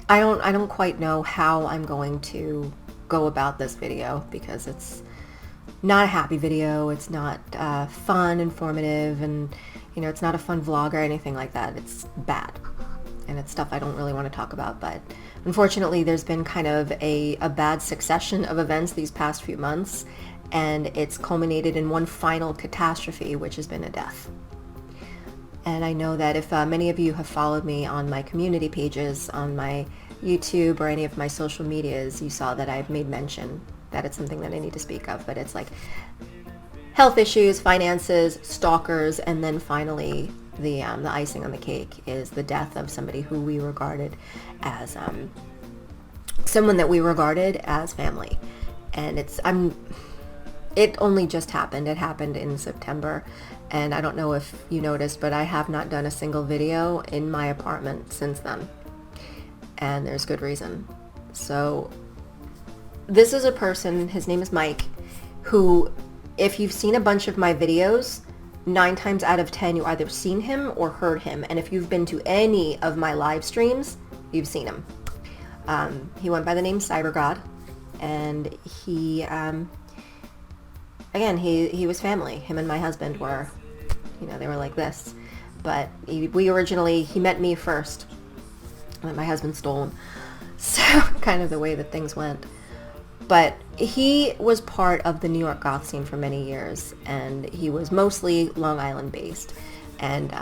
I don't quite know how I'm going to go about this video because it's not a happy video. It's not fun, informative, and it's not a fun vlog or anything like that. It's bad, and it's stuff I don't really want to talk about. But unfortunately, there's been kind of a bad succession of events these past few months, and it's culminated in one final catastrophe, which has been a death. And I know that if many of you have followed me on my community pages, on my YouTube or any of my social medias, you saw that I've made mention that it's something that I need to speak of. But it's like health issues, finances, stalkers, and then finally the icing on the cake is the death of somebody who we regarded as someone that we regarded as family. And it only just happened. It happened in September. And I don't know if you noticed, but I have not done a single video in my apartment since then. And there's good reason. So this is a person, his name is Mike, who, if you've seen a bunch of my videos, 9 times out of 10, you either seen him or heard him. And if you've been to any of my live streams, you've seen him. He went by the name CyberGod, and he, again, he was family. Him and my husband were, they were like this. But he met me first, and my husband stole him. So kind of the way that things went. But he was part of the New York goth scene for many years, and he was mostly Long Island based. And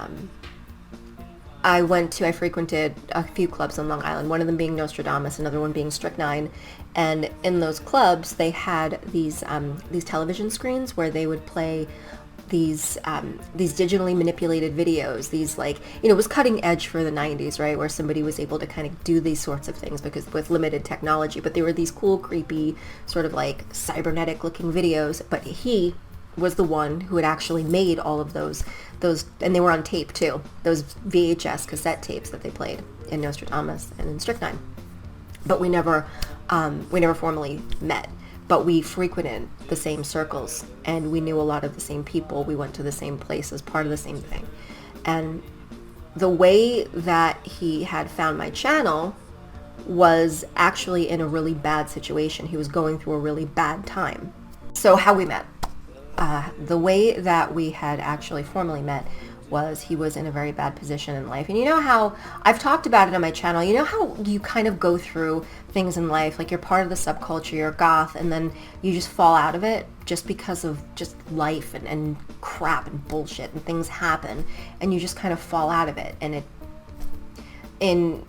I frequented a few clubs on Long Island, one of them being Nostradamus, another one being Strychnine. And in those clubs, they had these television screens where they would play these digitally manipulated videos. These, like, it was cutting edge for the 90s, right? Where somebody was able to kind of do these sorts of things because with limited technology. But they were these cool, creepy, sort of like cybernetic looking videos. But he was the one who had actually made all of those, and they were on tape too. Those VHS cassette tapes that they played in Nostradamus and in Strychnine. But we never formally met. But we frequented the same circles, and we knew a lot of the same people. We went to the same places, part of the same thing. And the way that he had found my channel was actually in a really bad situation. He was going through a really bad time. So how we met. The way that we had actually formally met was he was in a very bad position in life. And you know how, I've talked about it on my channel, you know how you kind of go through things in life, like you're part of the subculture, you're goth, and then you just fall out of it just because of just life and crap and bullshit, and things happen, and you just kind of fall out of it. And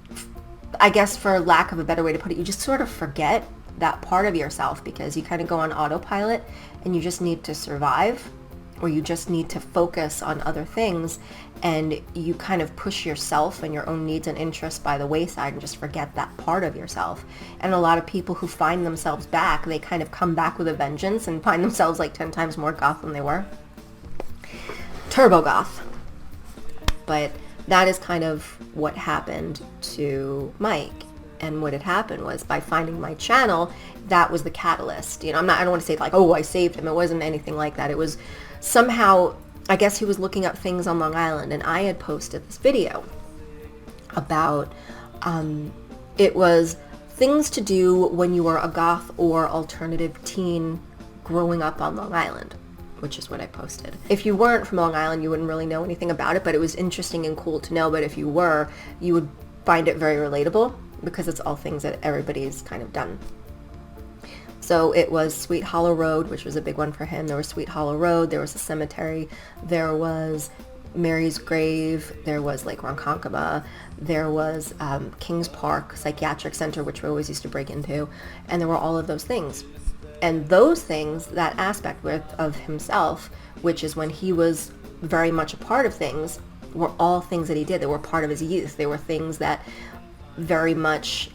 I guess for lack of a better way to put it, you just sort of forget that part of yourself because you kind of go on autopilot and you just need to survive, or you just need to focus on other things, and you kind of push yourself and your own needs and interests by the wayside and just forget that part of yourself. And a lot of people who find themselves back, they kind of come back with a vengeance and find themselves like 10 times more goth than they were. Turbo goth. But that is kind of what happened to Mike. And what had happened was, by finding my channel, that was the catalyst. I don't want to say like, oh, I saved him. It wasn't anything like that. It was somehow, I guess he was looking up things on Long Island, and I had posted this video about, it was things to do when you were a goth or alternative teen growing up on Long Island, which is what I posted. If you weren't from Long Island, you wouldn't really know anything about it, but it was interesting and cool to know. But if you were, you would find it very relatable, because it's all things that everybody's kind of done. So it was Sweet Hollow Road, which was a big one for him. There was Sweet Hollow Road, there was a cemetery, there was Mary's Grave, there was Lake Ronkonkoma, there was Kings Park Psychiatric Center, which we always used to break into, and there were all of those things. And those things, that aspect of himself, which is when he was very much a part of things, were all things that he did. They were part of his youth. They were things that very much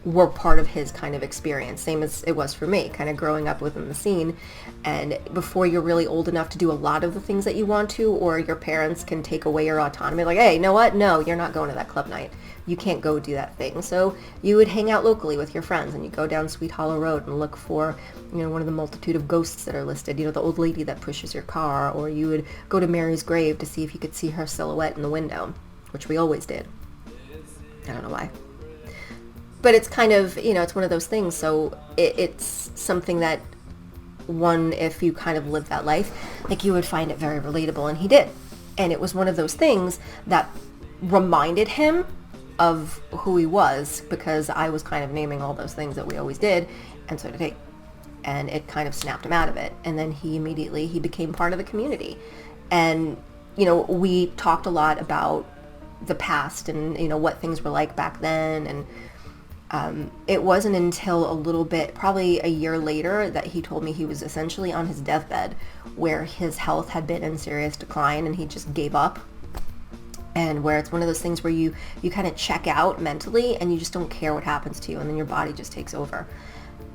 were part of his kind of experience, same as it was for me, kind of growing up within the scene. And before you're really old enough to do a lot of the things that you want to, or your parents can take away your autonomy, like, hey, you know what? No, you're not going to that club night. You can't go do that thing. So you would hang out locally with your friends, and you go down Sweet Hollow Road and look for, one of the multitude of ghosts that are listed, the old lady that pushes your car, or you would go to Mary's Grave to see if you could see her silhouette in the window, which we always did. I don't know why. But it's kind of, it's one of those things. So it's something that if you kind of live that life, like, you would find it very relatable, and he did. And it was one of those things that reminded him of who he was, because I was kind of naming all those things that we always did, and so did he. And it kind of snapped him out of it. And then he became part of the community. And, we talked a lot about the past and, what things were like back then. And it wasn't until a little bit, probably a year later, that he told me he was essentially on his deathbed, where his health had been in serious decline and he just gave up. And where it's one of those things where you kind of check out mentally and you just don't care what happens to you, and then your body just takes over.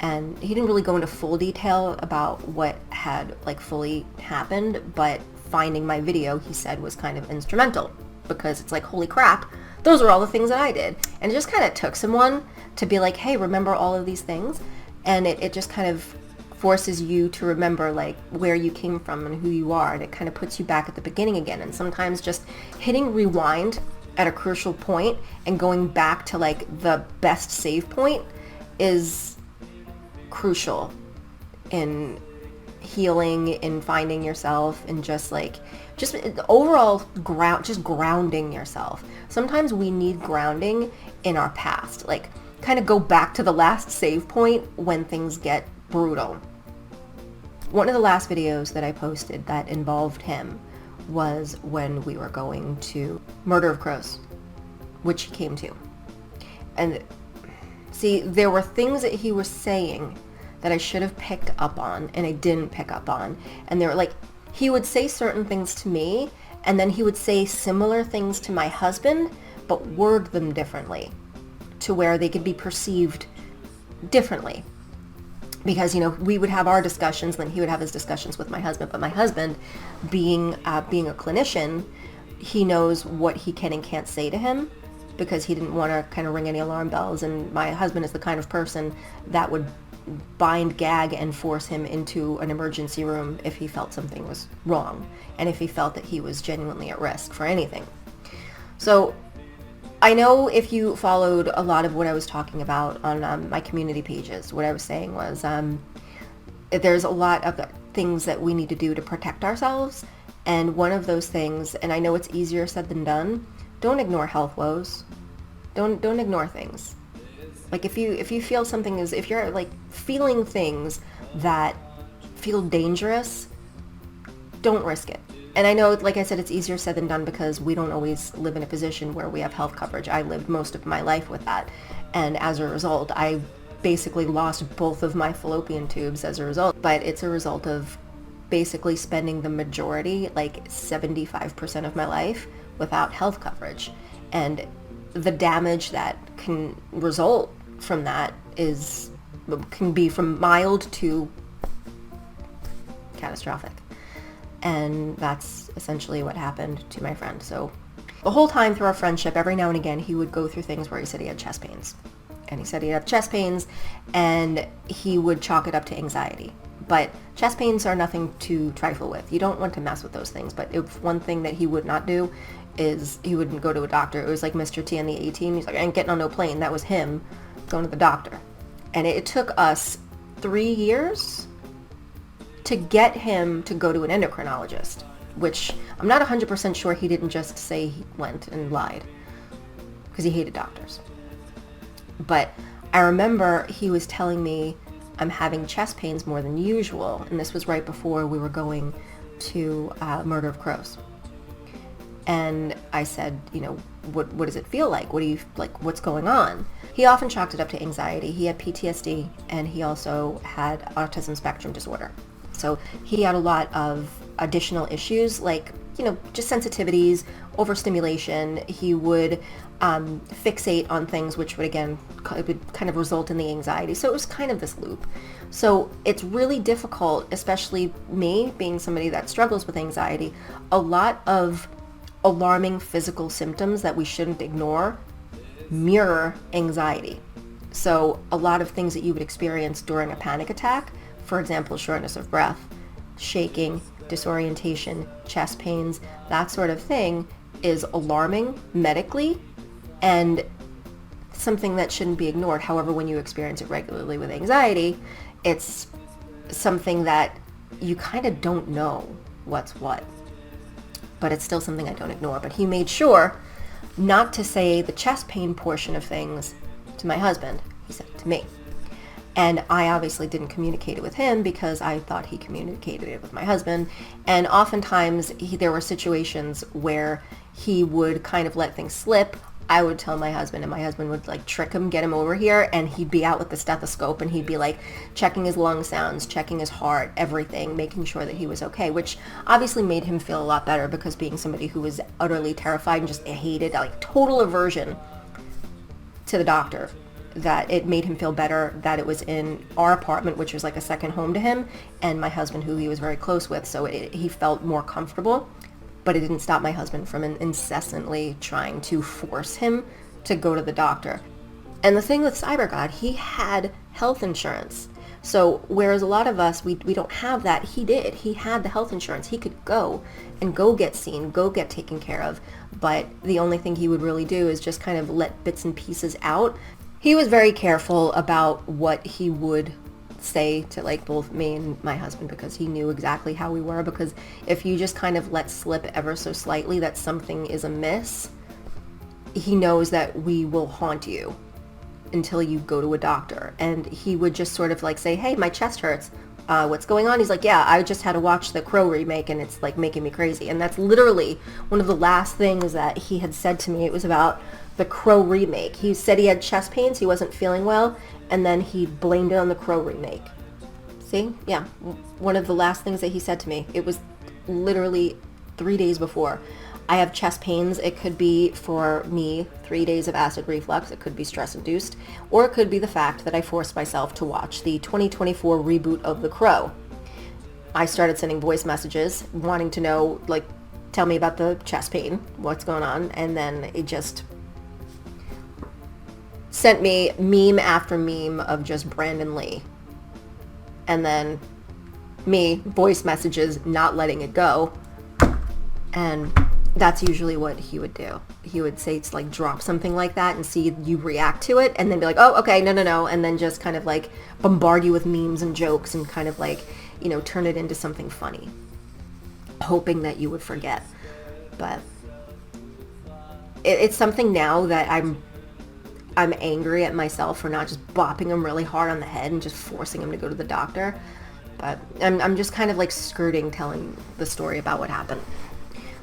And he didn't really go into full detail about what had fully happened, but finding my video, he said, was kind of instrumental, because it's like, holy crap, those are all the things that I did. And it just kind of took someone to be like, hey, remember all of these things? And it just kind of forces you to remember where you came from and who you are, and it kind of puts you back at the beginning again. And sometimes just hitting rewind at a crucial point and going back to the best save point is crucial in healing, in finding yourself, and just overall grounding yourself. Sometimes we need grounding in our past, kind of go back to the last save point when things get brutal. One of the last videos that I posted that involved him was when we were going to Murder of Crows, which he came to. And see, there were things that he was saying that I should have picked up on, and I didn't pick up on. And they were he would say certain things to me, and then he would say similar things to my husband, but word them differently to where they could be perceived differently. Because, we would have our discussions, then he would have his discussions with my husband. But my husband, being a clinician, he knows what he can and can't say to him, because he didn't want to kind of ring any alarm bells. And my husband is the kind of person that would bind, gag, and force him into an emergency room if he felt something was wrong, and if he felt that he was genuinely at risk for anything. So I know if you followed a lot of what I was talking about on my community pages, what I was saying was there's a lot of things that we need to do to protect ourselves. And one of those things, and I know it's easier said than done, don't ignore health woes. Don't ignore things. If you feel something is, if you're feeling things that feel dangerous, don't risk it. And I know, like I said, it's easier said than done, because we don't always live in a position where we have health coverage. I lived most of my life with that. And as a result, I basically lost both of my fallopian tubes as a result. But it's a result of basically spending the majority, 75% of my life without health coverage. And the damage that can result from that can be from mild to catastrophic. And that's essentially what happened to my friend. So the whole time through our friendship, every now and again, he would go through things where he said he had chest pains. And he said he had chest pains, and he would chalk it up to anxiety. But chest pains are nothing to trifle with. You don't want to mess with those things. But if one thing that he would not do is he wouldn't go to a doctor. It was like Mr. T on the A-Team. He's like, I ain't getting on no plane. That was him going to the doctor. And it took us 3 years to get him to go to an endocrinologist, which I'm not 100% sure he didn't just say he went and lied, because he hated doctors. But I remember he was telling me I'm having chest pains more than usual, and this was right before we were going to Murder of Crows. And I said, what does it feel like? What do you what's going on? He often chalked it up to anxiety. He had PTSD, and he also had autism spectrum disorder. So he had a lot of additional issues, just sensitivities, overstimulation. He would fixate on things, which would again kind of result in the anxiety. So it was kind of this loop. So it's really difficult, especially me being somebody that struggles with anxiety. A lot of alarming physical symptoms that we shouldn't ignore mirror anxiety. So a lot of things that you would experience during a panic attack, for example, shortness of breath, shaking, disorientation, chest pains, that sort of thing, is alarming medically, and something that shouldn't be ignored. However, when you experience it regularly with anxiety, it's something that you kind of don't know what's what. But it's still something I don't ignore. But he made sure not to say the chest pain portion of things to my husband. He said it to me. And I obviously didn't communicate it with him because I thought he communicated it with my husband. And oftentimes there were situations where he would kind of let things slip. I would tell my husband, and my husband would like trick him, get him over here, and he'd be out with the stethoscope and he'd be like checking his lung sounds, checking his heart, everything, making sure that he was okay, which obviously made him feel a lot better, because being somebody who was utterly terrified and just hated, like total aversion to the doctor, that it made him feel better that it was in our apartment, which was like a second home to him, and my husband, who he was very close with, so he felt more comfortable. But it didn't stop my husband from incessantly trying to force him to go to the doctor. And the thing with CyberGod, he had health insurance. So whereas a lot of us, we don't have that, he did. He had the health insurance. He could go and go get seen, go get taken care of. But the only thing he would really do is just kind of let bits and pieces out. He was very careful about what he would say to like both me and my husband, because he knew exactly how we were. Because if you just kind of let slip ever so slightly that something is amiss, he knows that we will haunt you until you go to a doctor. And he would just sort of like say, hey, my chest hurts. What's going on? He's like, yeah, I just had to watch the Crow remake and it's like making me crazy. And that's literally one of the last things that he had said to me. It was about the Crow remake. He said he had chest pains, he wasn't feeling well, and then he blamed it on the Crow remake. See? Yeah. One of the last things that he said to me. It was literally 3 days before. I have chest pains. It could be, for me, 3 days of acid reflux. It could be stress-induced. Or it could be the fact that I forced myself to watch the 2024 reboot of The Crow. I started sending voice messages, wanting to know, like, tell me about the chest pain, what's going on, and then it just sent me meme after meme of just Brandon Lee. And then me, voice messages, not letting it go. And that's usually what he would do. He would say, it's like, drop something like that and see you react to it, and then be like, oh, okay, no, and then just kind of like bombard you with memes and jokes and kind of like, you know, turn it into something funny, hoping that you would forget. But it's something now that I'm angry at myself for not just bopping him really hard on the head and just forcing him to go to the doctor. But I'm just kind of like skirting telling the story about what happened.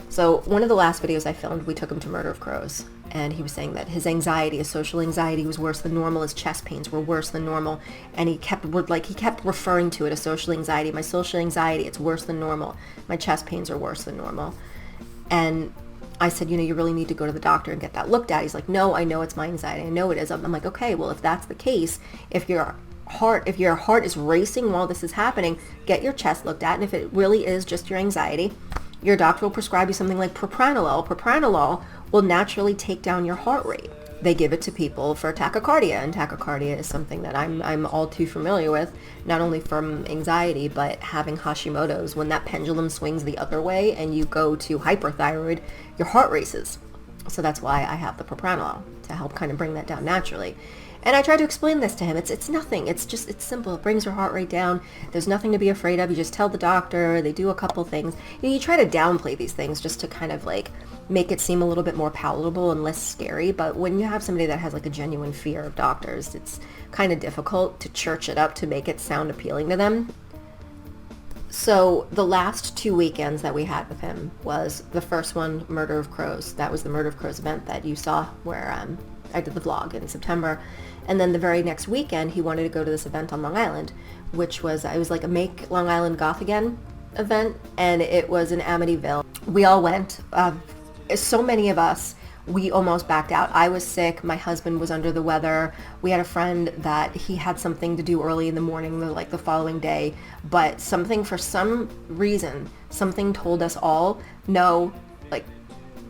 So one of the last videos I filmed, we took him to Murder of Crows, and he was saying that his anxiety, his social anxiety, was worse than normal. His chest pains were worse than normal, and he kept referring to it as social anxiety. My social anxiety, it's worse than normal. My chest pains are worse than normal. And I said, you know, you really need to go to the doctor and get that looked at. He's like, no, I know it's my anxiety. I know it is. I'm like, okay, well, if that's the case, if your heart is racing while this is happening, get your chest looked at. And if it really is just your anxiety, your doctor will prescribe you something like propranolol. Propranolol will naturally take down your heart rate. They give it to people for tachycardia, and tachycardia is something that I'm all too familiar with, not only from anxiety, but having Hashimoto's. When that pendulum swings the other way and you go to hyperthyroid, your heart races. So that's why I have the propranolol, to help kind of bring that down naturally. And I tried to explain this to him. It's nothing. It's simple. It brings your heart rate down. There's nothing to be afraid of. You just tell the doctor. They do a couple things. You try to downplay these things just to kind of like make it seem a little bit more palatable and less scary. But when you have somebody that has like a genuine fear of doctors, it's kind of difficult to church it up to make it sound appealing to them. So the last 2 weekends that we had with him was the first one, Murder of Crows. That was the Murder of Crows event that you saw where I did the vlog in September. And then the very next weekend, he wanted to go to this event on Long Island, which was, it was like a Make Long Island Goth Again event, and it was in Amityville. We all went. So many of us, we almost backed out. I was sick. My husband was under the weather. We had a friend that he had something to do early in the morning, like the following day, but for some reason, something told us all, no, like,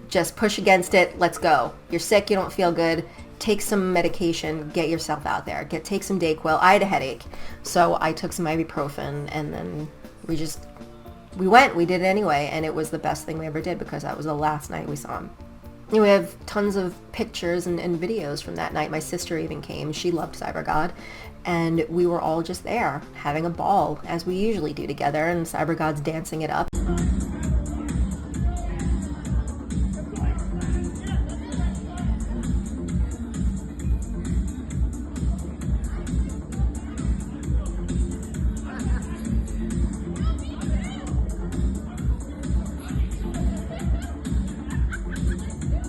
just push against it. Let's go. You're sick. You don't feel good. Take some medication, get yourself out there. Take some Dayquil. I had a headache, so I took some ibuprofen, and then we went. We did it anyway, and it was the best thing we ever did, because that was the last night we saw him. We have tons of pictures and videos from that night. My sister even came. She loved CyberGod. And we were all just there having a ball, as we usually do together, and CyberGod's dancing it up.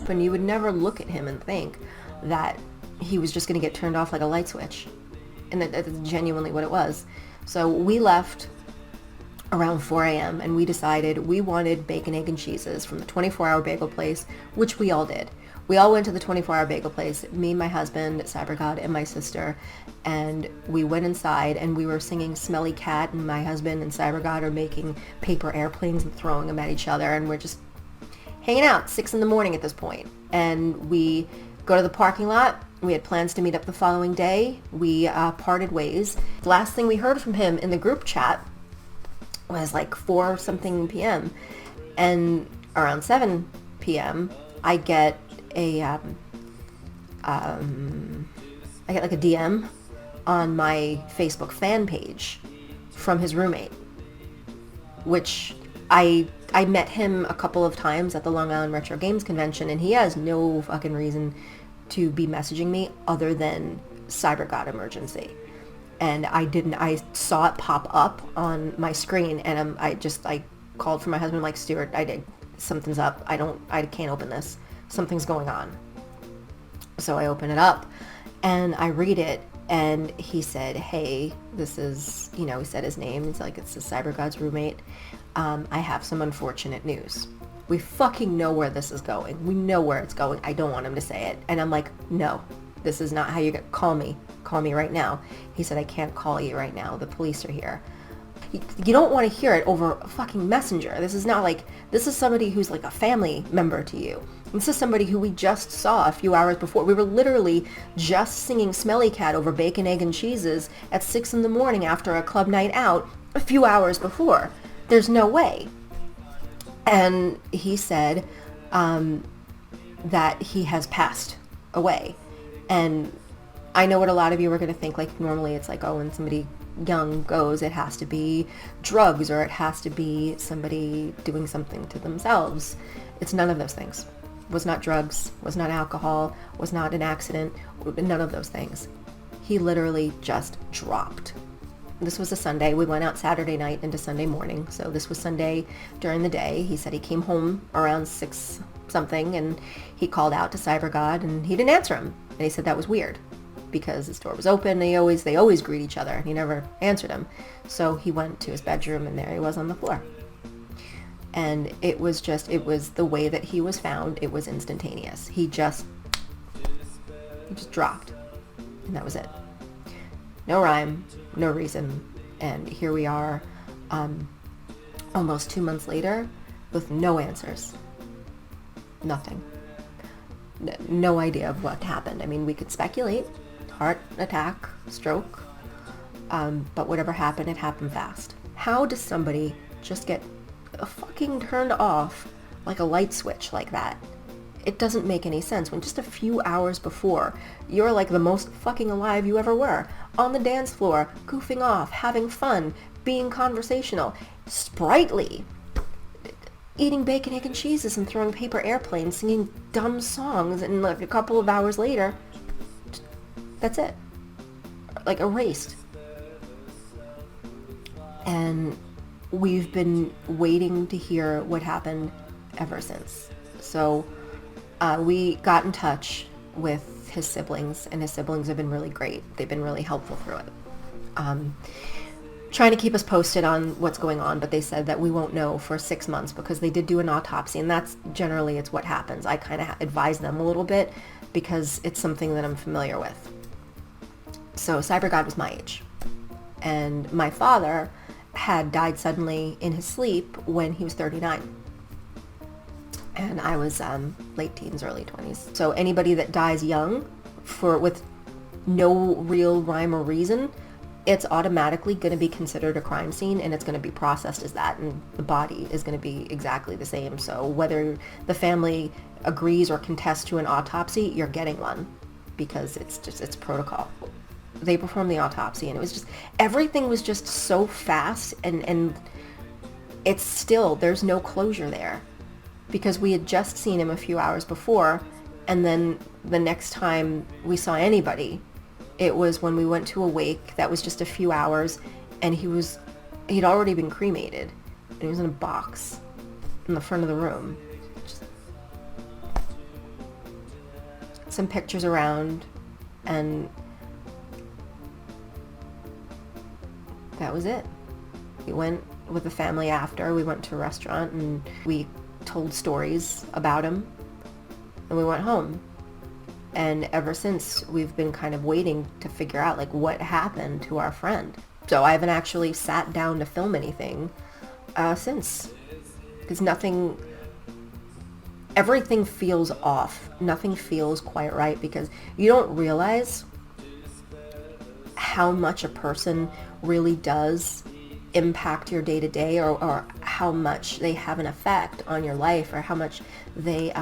And you would never look at him and think that he was just going to get turned off like a light switch. And that's genuinely what it was. So we left around 4 a.m. and we decided we wanted bacon, egg, and cheeses from the 24-hour bagel place, which we all did. We all went to the 24-hour bagel place, me, my husband, CyberGod, and my sister, and we went inside and we were singing Smelly Cat, and my husband and CyberGod are making paper airplanes and throwing them at each other, and we're just hanging out 6 in the morning at this point. And we go to the parking lot. We had plans to meet up the following day. We parted ways. The last thing we heard from him in the group chat was like 4 something p.m. And around 7 p.m. I get a like a DM on my Facebook fan page from his roommate, which I met him a couple of times at the Long Island Retro Games Convention, and he has no fucking reason to be messaging me other than CyberGod emergency. And I saw it pop up on my screen, and I called for my husband, like, Stuart, something's up. I can't open this. Something's going on. So I open it up and I read it, and he said, hey, this is, he said his name. He's like, it's the CyberGod's roommate. I have some unfortunate news. We fucking know where this is going. We know where it's going. I don't want him to say it. And I'm like, no, this is not how you call me. Call me right now. He said, I can't call you right now. The police are here. You don't want to hear it over a fucking messenger. This is somebody who's like a family member to you. This is somebody who we just saw a few hours before. We were literally just singing Smelly Cat over bacon, egg, and cheeses at 6 in the morning after a club night out a few hours before. There's no way. And he said that he has passed away. And I know what a lot of you are going to think. Like, normally it's like, oh, when somebody young goes, it has to be drugs, or it has to be somebody doing something to themselves. It's none of those things. Was not drugs, was not alcohol, was not an accident, none of those things. He literally just dropped. This was a Sunday. We went out Saturday night into Sunday morning. So this was Sunday during the day. He said he came home around 6 something, and he called out to CyberGod, and he didn't answer him. And he said that was weird because his door was open. They always greet each other, and he never answered him. So he went to his bedroom, and there he was on the floor. And it was the way that he was found. It was instantaneous. He just dropped, and that was it. No rhyme, no reason. And here we are, almost 2 months later, with no answers. Nothing. No idea of what happened. I mean, we could speculate. Heart attack, stroke. But whatever happened, it happened fast. How does somebody just get fucking turned off like a light switch like that? It doesn't make any sense when just a few hours before, you're like the most fucking alive you ever were. On the dance floor, goofing off, having fun, being conversational, sprightly, eating bacon, egg, and cheeses and throwing paper airplanes, singing dumb songs, and like a couple of hours later, that's it. Like, erased. And we've been waiting to hear what happened ever since. So we got in touch with his siblings, and his siblings have been really great. They've been really helpful through it. Trying to keep us posted on what's going on, but they said that we won't know for 6 months because they did do an autopsy, and that's generally it's what happens. I kind of advise them a little bit because it's something that I'm familiar with. So CyberGod was my age, and my father had died suddenly in his sleep when he was 39. And I was late teens, early 20s. So anybody that dies young with no real rhyme or reason, it's automatically going to be considered a crime scene, and it's going to be processed as that, and the body is going to be exactly the same. So whether the family agrees or contests to an autopsy, you're getting one, because it's protocol. They performed the autopsy, and it was just, everything was just so fast, and it's still, there's no closure there, because we had just seen him a few hours before, and then the next time we saw anybody, it was when we went to a wake that was just a few hours, and he'd already been cremated, and he was in a box in the front of the room. Just some pictures around, and that was it. We went with the family after. We went to a restaurant and we told stories about him, and we went home. And ever since, we've been kind of waiting to figure out like what happened to our friend. So I haven't actually sat down to film anything since, because everything feels off. Nothing feels quite right, because you don't realize how much a person really does impact your day-to-day, or how much they have an effect on your life, or how much they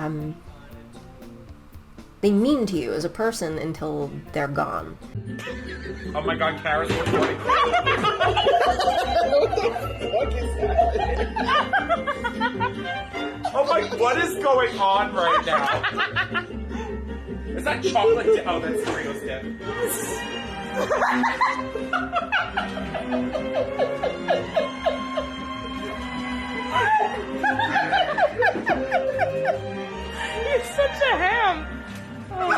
mean to you as a person until they're gone. Oh my god, Kara's recording. What the fuck is that? Oh my, what is going on right now? Is that chocolate dip? Oh, that's Doritos dip. You're such a ham. Oh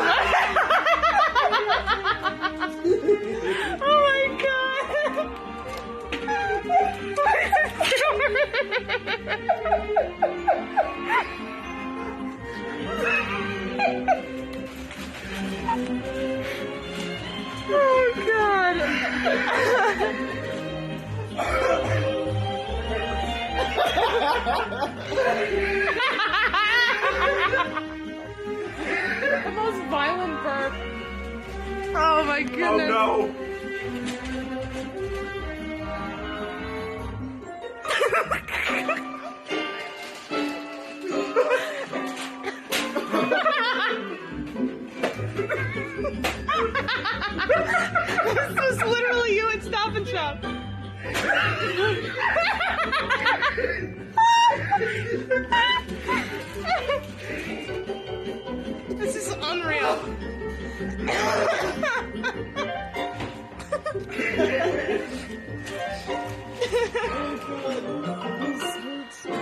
my god. Oh god. The most violent burp. Oh my goodness. Oh no. This is literally you at Stop and Shop. This is unreal.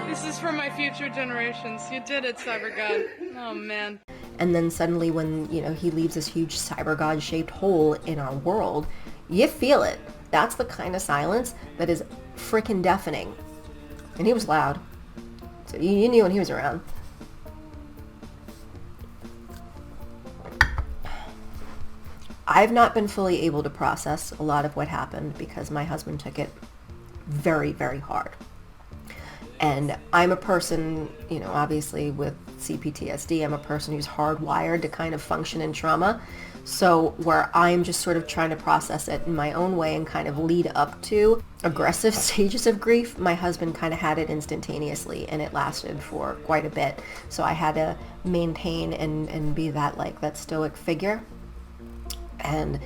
This is for my future generations. You did it, Cyber God. Oh man. And then suddenly when, he leaves this huge cyber god shaped hole in our world, you feel it. That's the kind of silence that is freaking deafening. And he was loud. So you knew when he was around. I've not been fully able to process a lot of what happened because my husband took it very, very hard. And I'm a person, obviously with CPTSD, I'm a person who's hardwired to kind of function in trauma. So where I'm just sort of trying to process it in my own way and kind of lead up to aggressive stages of grief, my husband kind of had it instantaneously, and it lasted for quite a bit. So I had to maintain and be that stoic figure. And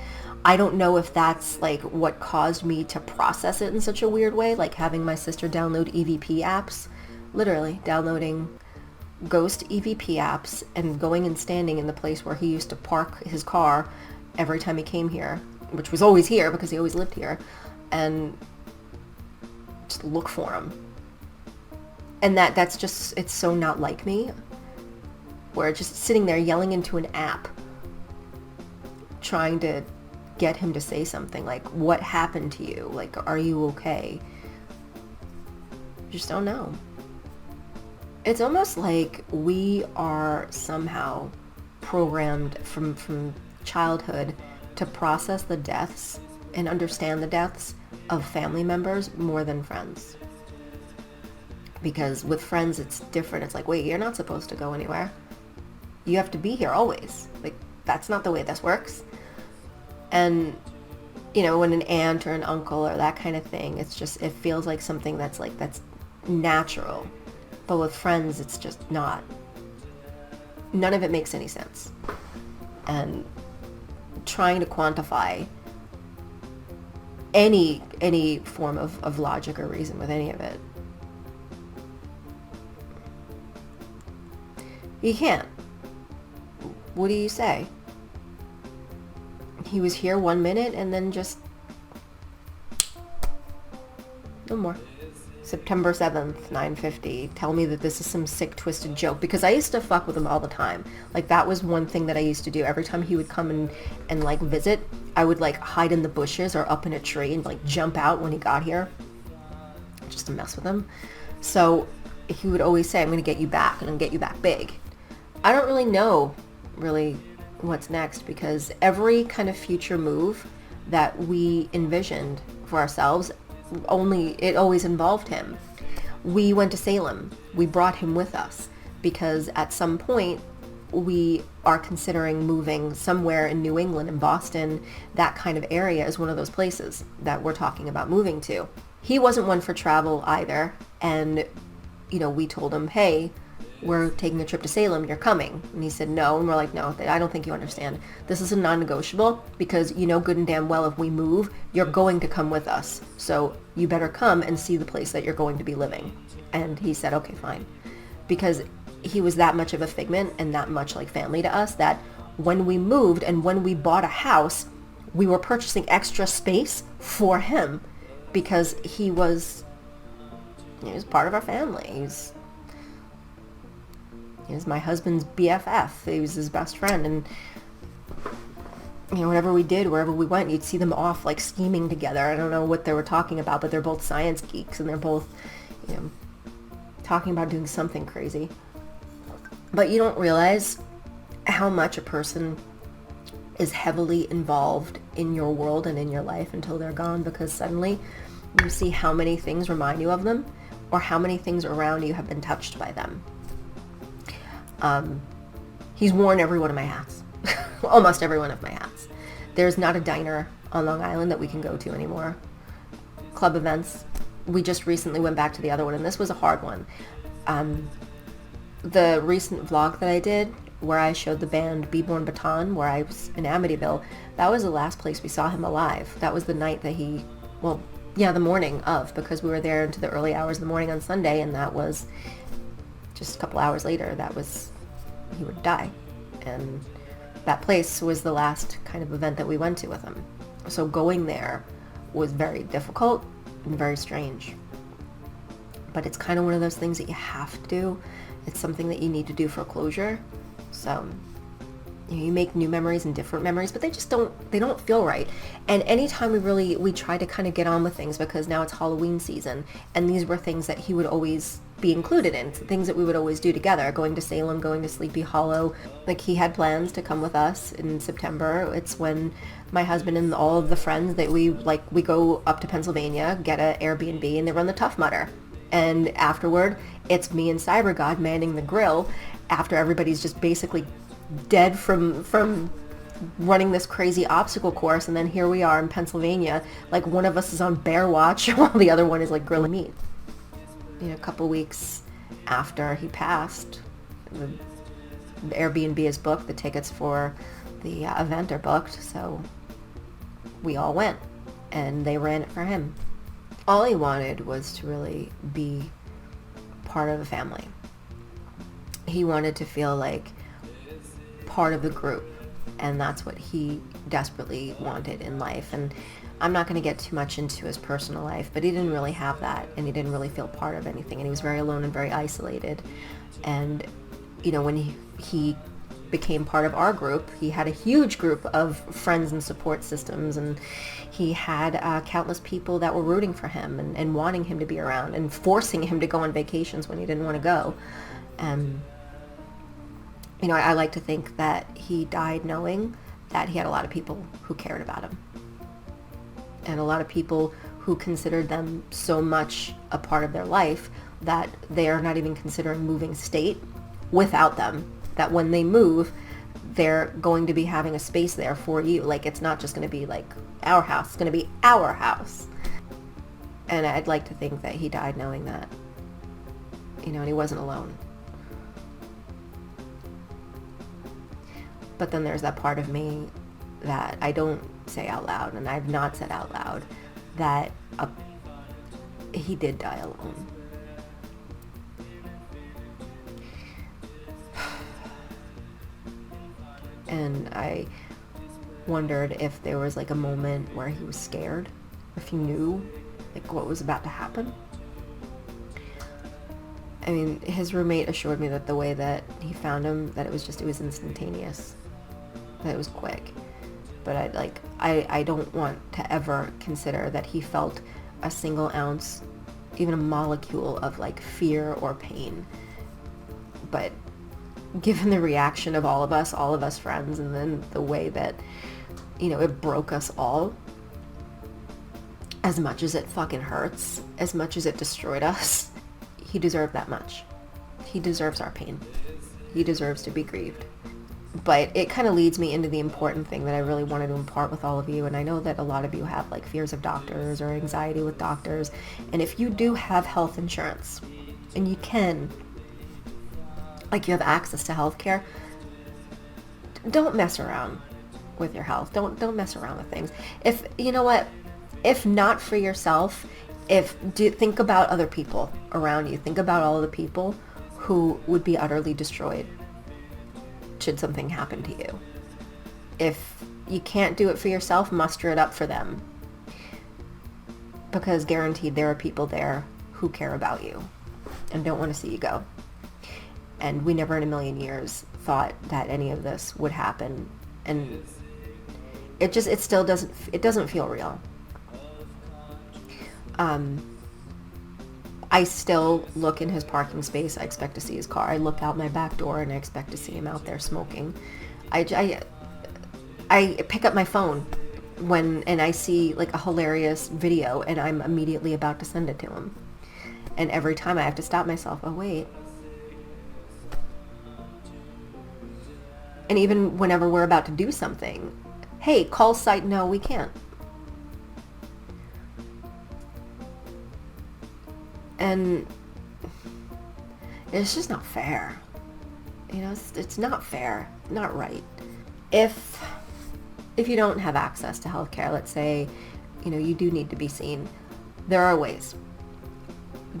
I don't know if that's like what caused me to process it in such a weird way, like having my sister download EVP apps, literally downloading ghost EVP apps and going and standing in the place where he used to park his car every time he came here, which was always here because he always lived here, and just look for him. And that's just, it's so not like me, where just sitting there yelling into an app, trying to get him to say something like, what happened to you? Like, are you okay? You just don't know. It's almost like we are somehow programmed from childhood to process the deaths and understand the deaths of family members more than friends. Because with friends, it's different. It's like, wait, you're not supposed to go anywhere. You have to be here always. Like, that's not the way this works. And, when an aunt or an uncle or that kind of thing, it feels like something that's natural. But with friends, it's just not. none of it makes any sense. And trying to quantify any form of logic or reason with any of it, you can't. What do you say? He was here 1 minute and then just no more. September 7th, 9:50. Tell me that this is some sick, twisted joke. Because I used to fuck with him all the time. Like, that was one thing that I used to do. Every time he would come and like, visit, I would, like, hide in the bushes or up in a tree and, like, jump out when he got here. Just to mess with him. So, he would always say, I'm going to get you back, and I'm going to get you back big. I don't really know, what's next, because every kind of future move that we envisioned for ourselves, it always involved him. We went to Salem. We brought him with us because at some point we are considering moving somewhere in New England, in Boston. That kind of area is one of those places that we're talking about moving to. He wasn't one for travel either, and we told him, hey, we're taking a trip to Salem, you're coming. And he said no, and we're like, no, I don't think you understand. This is a non-negotiable, because you know good and damn well if we move, you're going to come with us. So you better come and see the place that you're going to be living. And he said, okay, fine. Because he was that much of a figment and that much like family to us that when we moved and when we bought a house, we were purchasing extra space for him because he was part of our family. He was my husband's BFF. He was his best friend, and whatever we did, wherever we went, you'd see them off like scheming together. I don't know what they were talking about, but they're both science geeks, and they're both, talking about doing something crazy. But you don't realize how much a person is heavily involved in your world and in your life until they're gone, because suddenly you see how many things remind you of them, or how many things around you have been touched by them. He's worn every one of my hats. Almost every one of my hats. There's not a diner on Long Island that we can go to anymore. Club events. We just recently went back to the other one, and this was a hard one. The recent vlog that I did, where I showed the band Beborn Baton, where I was in Amityville, that was the last place we saw him alive. That was the night that the morning of, because we were there into the early hours of the morning on Sunday, and that was just a couple hours later, he would die. And that place was the last kind of event that we went to with him. So going there was very difficult and very strange. But it's kind of one of those things that you have to do. It's something that you need to do for closure. So you make new memories and different memories, but they don't feel right. And anytime we try to kind of get on with things, because now it's Halloween season, and these were things that he would always be included in, things that we would always do together, going to Salem, going to Sleepy Hollow. Like, he had plans to come with us in September. It's when my husband and all of the friends that we go up to Pennsylvania, get an Airbnb, and they run the Tough Mudder. And afterward, it's me and CyberGod manning the grill after everybody's just basically dead from running this crazy obstacle course, and then here we are in Pennsylvania, like one of us is on bear watch while the other one is like grilling meat. A couple weeks after he passed, the Airbnb is booked, the tickets for the event are booked, so we all went, and they ran it for him. All he wanted was to really be part of a family. He wanted to feel like part of the group, and that's what he desperately wanted in life. And I'm not going to get too much into his personal life, but he didn't really have that, and he didn't really feel part of anything, and he was very alone and very isolated. And when he became part of our group, he had a huge group of friends and support systems, and he had countless people that were rooting for him and wanting him to be around and forcing him to go on vacations when he didn't want to go. I like to think that he died knowing that he had a lot of people who cared about him, and a lot of people who considered them so much a part of their life that they are not even considering moving state without them, that when they move, they're going to be having a space there for you. Like, it's not just going to be like our house, it's going to be our house. And I'd like to think that he died knowing that, and he wasn't alone. But then there's that part of me that I don't say out loud, and I've not said out loud, that he did die alone. And I wondered if there was like a moment where he was scared, if he knew like what was about to happen. I mean, his roommate assured me that the way that he found him, that it was instantaneous, that it was quick. But I don't want to ever consider that he felt a single ounce, even a molecule of like fear or pain. But given the reaction of all of us friends, and then the way that, you know, it broke us all, as much as it fucking hurts, as much as it destroyed us, he deserved that much. He deserves our pain. He deserves to be grieved. But it kind of leads me into the important thing that I really wanted to impart with all of you. And I know that a lot of you have like fears of doctors or anxiety with doctors. And if you do have health insurance, and you can, like you have access to healthcare, don't mess around with your health. Don't mess around with things. If, you know what, if not for yourself, think about other people around you. Think about all of the people who would be utterly destroyed should something happen to you. If you can't do it for yourself, muster it up for them. Because guaranteed there are people there who care about you and don't want to see you go. And we never in a million years thought that any of this would happen. And it still doesn't feel real. I still look in his parking space. I expect to see his car. I look out my back door and I expect to see him out there smoking. I pick up my phone and I see like a hilarious video, and I'm immediately about to send it to him. And every time I have to stop myself. Oh, wait. And even whenever we're about to do something, hey, call site, no, we can't. And it's just not fair. You know, it's not fair, not right. If you don't have access to healthcare, let's say, you know, you do need to be seen, there are ways.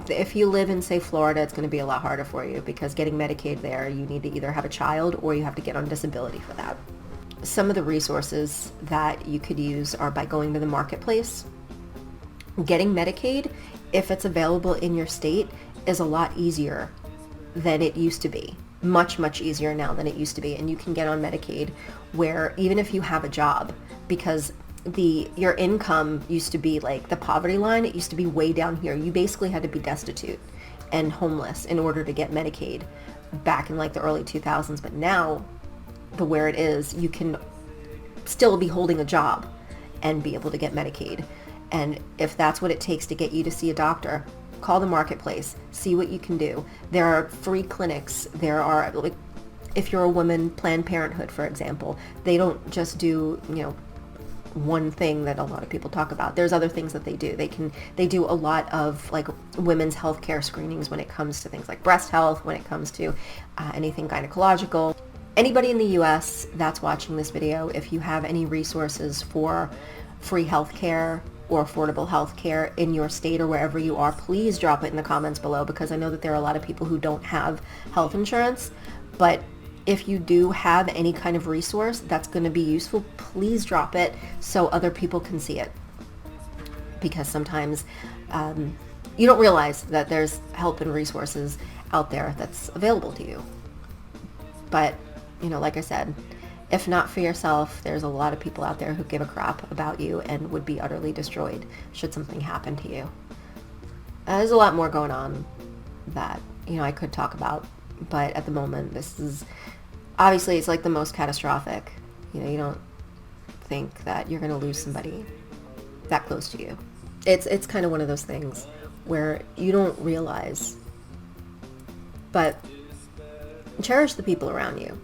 If you live in, say, Florida, it's going to be a lot harder for you, because getting Medicaid there, you need to either have a child or you have to get on disability for that. Some of the resources that you could use are by going to the marketplace. Getting Medicaid, if it's available in your state, is a lot easier than it used to be. Much, much easier now than it used to be. And you can get on Medicaid where even if you have a job, because your income used to be like the poverty line, it used to be way down here. You basically had to be destitute and homeless in order to get Medicaid back in like the early 2000s. But now, where it is, you can still be holding a job and be able to get Medicaid. And if that's what it takes to get you to see a doctor, call the marketplace, see what you can do. There are free clinics. There are, like, if you're a woman, Planned Parenthood, for example, they don't just do, you know, one thing that a lot of people talk about. There's other things that they do. They do a lot of like women's healthcare screenings when it comes to things like breast health, when it comes to anything gynecological. Anybody in the US that's watching this video, if you have any resources for free healthcare or affordable healthcare in your state or wherever you are, please drop it in the comments below, because I know that there are a lot of people who don't have health insurance. But if you do have any kind of resource that's going to be useful, please drop it so other people can see it. Because sometimes you don't realize that there's help and resources out there that's available to you. But, you know, like I said, if not for yourself, there's a lot of people out there who give a crap about you and would be utterly destroyed should something happen to you. There's a lot more going on that, you know, I could talk about, but at the moment, this is, obviously it's like the most catastrophic. You know, you don't think that you're going to lose somebody that close to you. It's kind of one of those things where you don't realize, but cherish the people around you.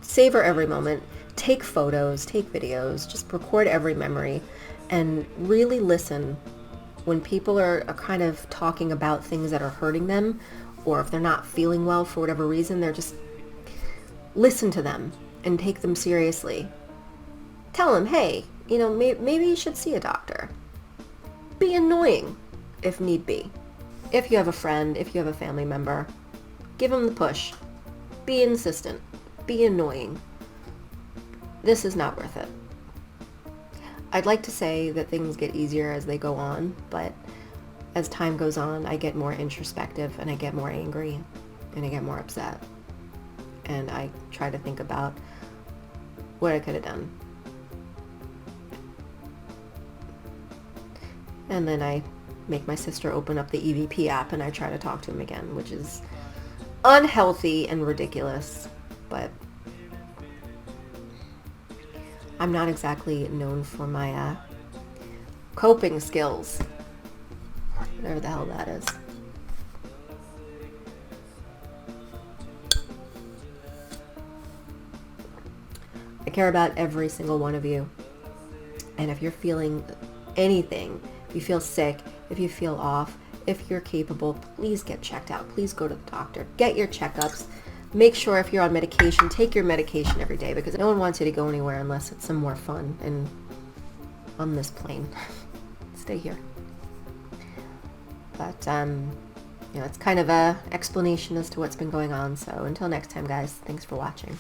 Savor every moment. Take photos, take videos, just record every memory, and really listen when people are kind of talking about things that are hurting them, or if they're not feeling well for whatever reason, they're just, listen to them and take them seriously. Tell them, hey, you know, maybe you should see a doctor. Be annoying if need be. If you have a friend, if you have a family member, give them the push. Be insistent. Be annoying. This is not worth it. I'd like to say that things get easier as they go on, but as time goes on, I get more introspective and I get more angry and I get more upset. And I try to think about what I could have done. And then I make my sister open up the EVP app and I try to talk to him again, which is unhealthy and ridiculous, but I'm not exactly known for my coping skills, whatever the hell that is. I care about every single one of you, and if you're feeling anything, if you feel sick, if you feel off, if you're capable, please get checked out. Please go to the doctor. Get your checkups. Make sure if you're on medication, take your medication every day, because no one wants you to go anywhere unless it's some more fun and on this plane. Stay here. But, you know, it's kind of a explanation as to what's been going on. So until next time, guys, thanks for watching.